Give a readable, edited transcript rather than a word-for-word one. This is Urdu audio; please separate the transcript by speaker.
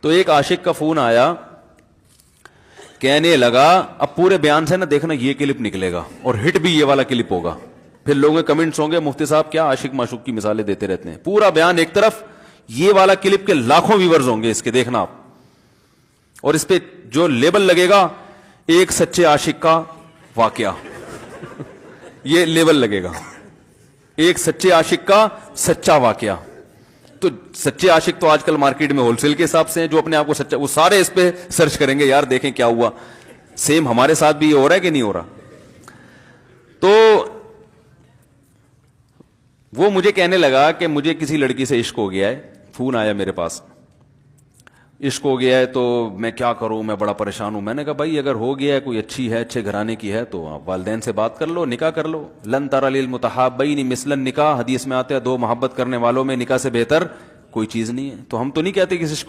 Speaker 1: تو ایک عاشق کا فون آیا, کہنے لگا اب پورے بیان سے نا دیکھنا یہ کلپ نکلے گا اور ہٹ بھی یہ والا کلپ ہوگا. پھر لوگوں کے کمنٹس ہوں گے مفتی صاحب کیا عاشق معشوق کی مثالیں دیتے رہتے ہیں. پورا بیان ایک طرف, یہ والا کلپ کے لاکھوں ویورز ہوں گے اس کے, دیکھنا آپ. اور اس پہ جو لیبل لگے گا ایک سچے عاشق کا واقعہ, یہ لیبل لگے گا, ایک سچے عاشق کا سچا واقعہ. تو سچے عاشق تو آج کل مارکیٹ میں ہول سیل کے حساب سے ہیں, جو اپنے آپ کو سچا, وہ سارے اس پہ سرچ کریں گے یار دیکھیں کیا ہوا. سیم ہمارے ساتھ بھی یہ ہو رہا ہے کہ نہیں ہو رہا. تو وہ مجھے کہنے لگا کہ مجھے کسی لڑکی سے عشق ہو گیا ہے, فون آیا میرے پاس, عشق ہو گیا ہے تو میں کیا کروں, میں بڑا پریشان ہوں. میں نے کہا بھائی اگر ہو گیا ہے, کوئی اچھی ہے, اچھے گھرانے کی ہے, تو آپ والدین سے بات کر لو, نکاح کر لو. لن تری للمتحابین مثل النکاح, حدیث میں آتا ہے دو محبت کرنے والوں میں نکاح سے بہتر کوئی چیز نہیں ہے. تو ہم تو نہیں کہتے کہ اس کو